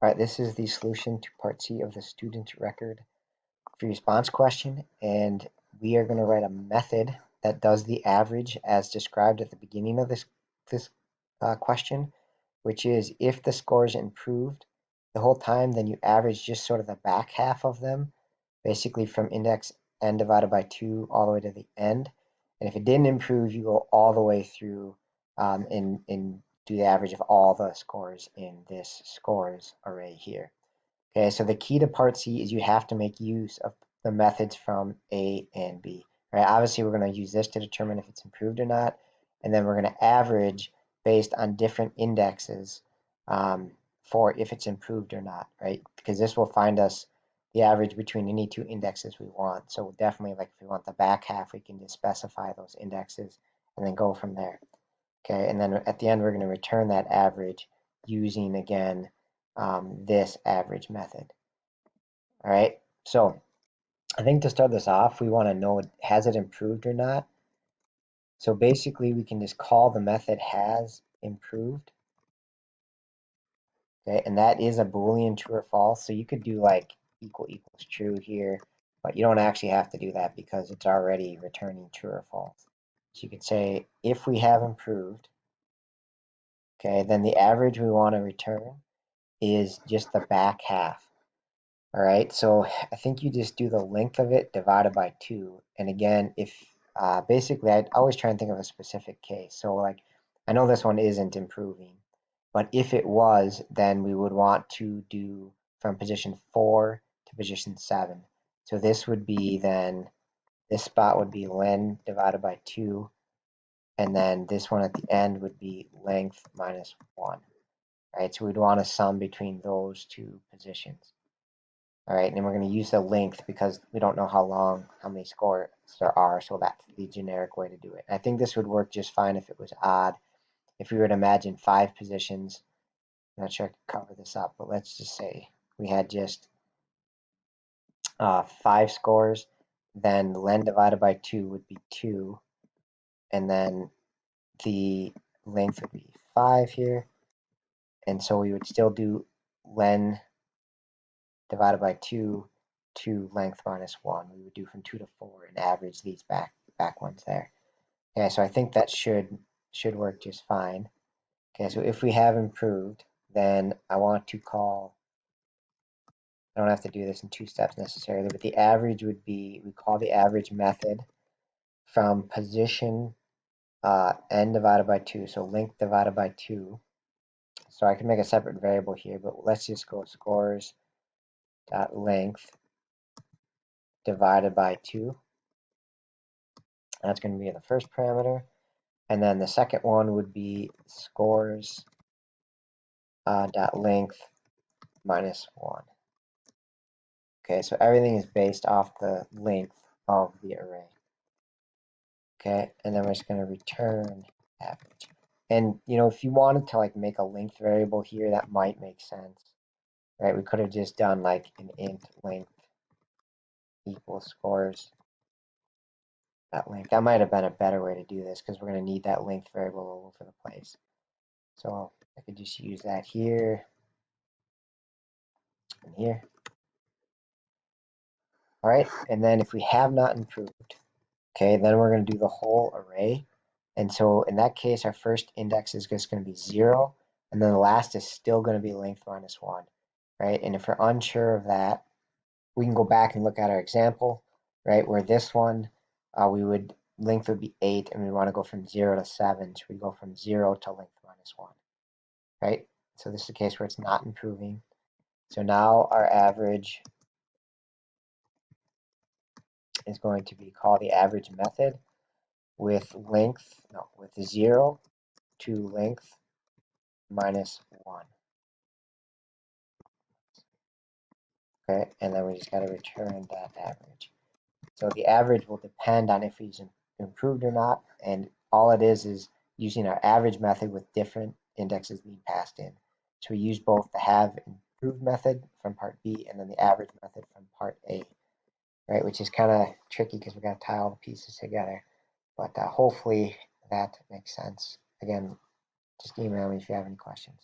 All right, this is the solution to part C of the student record free response question, and we are going to write a method that does the average as described at the beginning of this question, which is if the scores improved the whole time, then you average just sort of the back half of them, basically from index n divided by 2 all the way to the end. And if it didn't improve, you go all the way through and do the average of all the scores in this scores array here. Okay, so the key to part C is you have to make use of the methods from A and B. Right? Obviously, we're going to use this to determine if it's improved or not, and then we're going to average based on different indexes for if it's improved or not, right? Because this will find us the average between any two indexes we want. So definitely, like if we want the back half, we can just specify those indexes and then go from there. Okay, and then at the end, we're going to return that average using, again, this average method. All right, so I think to start this off, we want to know, has it improved or not? So basically, we can just call the method has improved. Okay, and that is a Boolean true or false. So you could do like equal equals true here, but you don't actually have to do that because it's already returning true or false. So you could say if we have improved, okay, then the average we want to return is just the back half. All right, so I think you just do the length of it divided by 2. And again, if basically I always try and think of a specific case. So like I know this one isn't improving, but if it was, then we would want to do from position 4 to position 7. So this would be then, this spot would be len divided by 2, and then this one at the end would be length minus 1. Right, so we'd want to sum between those two positions. All right, and we're going to use the length because we don't know how many scores there are, so that's the generic way to do it. I think this would work just fine if it was odd. If we were to imagine 5 positions, I'm not sure I could cover this up, but let's just say we had just 5 scores, then len divided by 2 would be 2, and then the length would be 5 here, and so we would still do len divided by 2 to length minus 1. We would do from 2 to 4 and average these back ones there. Okay, so I think that should work just fine. Okay, so if we have improved, then I want to call, I don't have to do this in 2 steps necessarily, but the average would be, we call the average method from position n divided by 2, so length divided by 2. So I can make a separate variable here, but let's just go scores dot length divided by 2. That's going to be the first parameter. And then the second one would be scores dot length minus 1. Okay, so everything is based off the length of the array. Okay, and then we're just going to return average. And you know, if you wanted to like make a length variable here, that might make sense, right? We could have just done like an int length equals scores dot length. That might have been a better way to do this because we're going to need that length variable all over the place. So I could just use that here and here. All right, and then if we have not improved, okay, then we're going to do the whole array. And so in that case, our first index is just going to be 0, and then the last is still going to be length minus 1, right? And if we're unsure of that, we can go back and look at our example, right, where this one, length would be 8, and we want to go from 0 to 7, so we go from 0 to length minus 1, right? So this is a case where it's not improving. So now our average is going to be called the average method with with 0 to length minus 1. Okay, and then we just got to return that average. So the average will depend on if he's improved or not, and all it is using our average method with different indexes being passed in. So we use both the have improved method from part B and then the average method from part A, right? Which is kind of tricky because we got to tie all the pieces together. But hopefully that makes sense. Again, just email me if you have any questions.